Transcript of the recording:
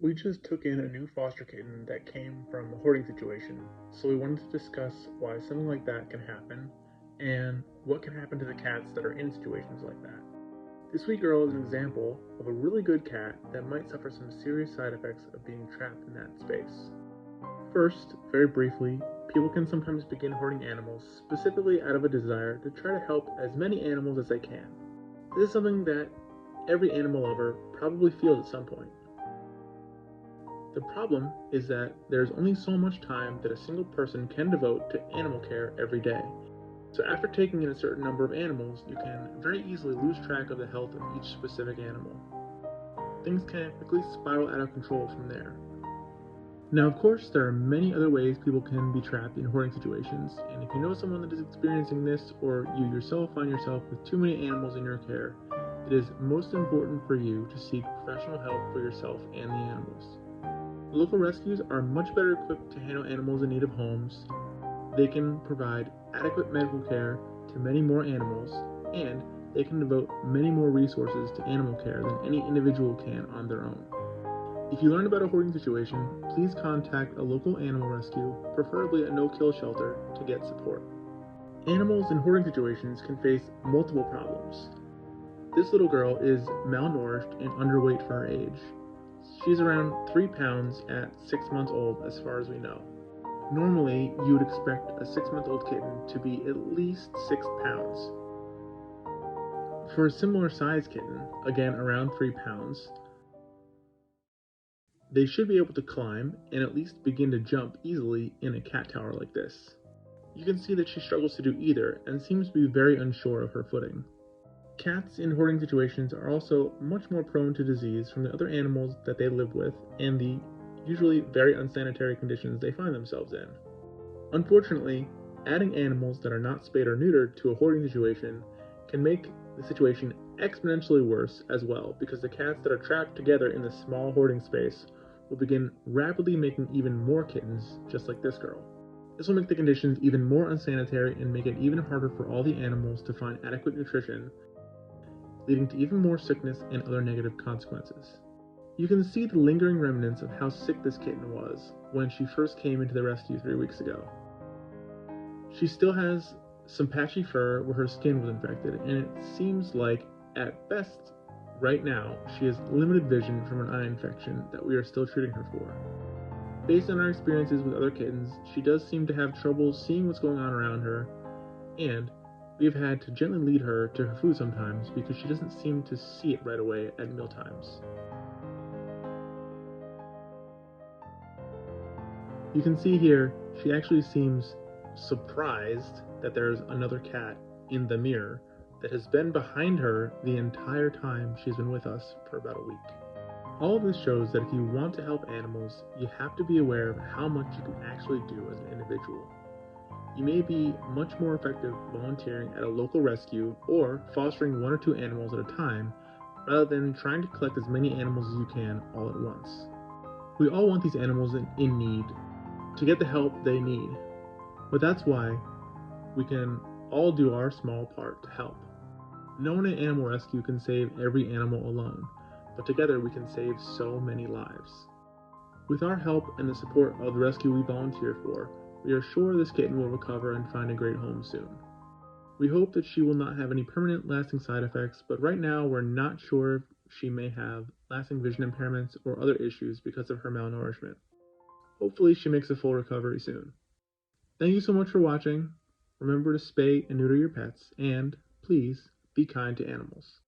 We just took in a new foster kitten that came from a hoarding situation, so we wanted to discuss why something like that can happen and what can happen to the cats that are in situations like that. This sweet girl is an example of a really good cat that might suffer some serious side effects of being trapped in that space. First, very briefly, people can sometimes begin hoarding animals specifically out of a desire to try to help as many animals as they can. This is something that every animal lover probably feels at some point. The problem is that there's only so much time that a single person can devote to animal care every day. So after taking in a certain number of animals, you can very easily lose track of the health of each specific animal. Things can quickly spiral out of control from there. Now, of course, there are many other ways people can be trapped in hoarding situations, and if you know someone that is experiencing this, or you yourself find yourself with too many animals in your care, it is most important for you to seek professional help for yourself and the animals. Local rescues are much better equipped to handle animals in need of homes. They can provide adequate medical care to many more animals, and they can devote many more resources to animal care than any individual can on their own. If you learn about a hoarding situation, please contact a local animal rescue, preferably a no-kill shelter, to get support. Animals in hoarding situations can face multiple problems. This little girl is malnourished and underweight for her age. She's around 3 pounds at 6 months old as far as we know. Normally, you would expect a 6-month-old kitten to be at least 6 pounds. For a similar sized kitten, again around 3 pounds, they should be able to climb and at least begin to jump easily in a cat tower like this. You can see that she struggles to do either and seems to be very unsure of her footing. Cats in hoarding situations are also much more prone to disease from the other animals that they live with and the usually very unsanitary conditions they find themselves in. Unfortunately, adding animals that are not spayed or neutered to a hoarding situation can make the situation exponentially worse as well, because the cats that are trapped together in this small hoarding space will begin rapidly making even more kittens just like this girl. This will make the conditions even more unsanitary and make it even harder for all the animals to find adequate nutrition, leading to even more sickness and other negative consequences. You can see the lingering remnants of how sick this kitten was when she first came into the rescue 3 weeks ago. She still has some patchy fur where her skin was infected, and it seems like, at best, right now, she has limited vision from an eye infection that we are still treating her for. Based on our experiences with other kittens, she does seem to have trouble seeing what's going on around her, and we've had to gently lead her to her food sometimes because she doesn't seem to see it right away at mealtimes. You can see here, she actually seems surprised that there's another cat in the mirror that has been behind her the entire time she's been with us for about a week. All of this shows that if you want to help animals, you have to be aware of how much you can actually do as an individual. You may be much more effective volunteering at a local rescue or fostering 1 or 2 animals at a time, rather than trying to collect as many animals as you can all at once. We all want these animals in need to get the help they need, but that's why we can all do our small part to help. No one in animal rescue can save every animal alone, but together we can save so many lives. With our help and the support of the rescue we volunteer for, we are sure this kitten will recover and find a great home soon. We hope that she will not have any permanent lasting side effects, but right now we're not sure if she may have lasting vision impairments or other issues because of her malnourishment. Hopefully she makes a full recovery soon. Thank you so much for watching. Remember to spay and neuter your pets, and please be kind to animals.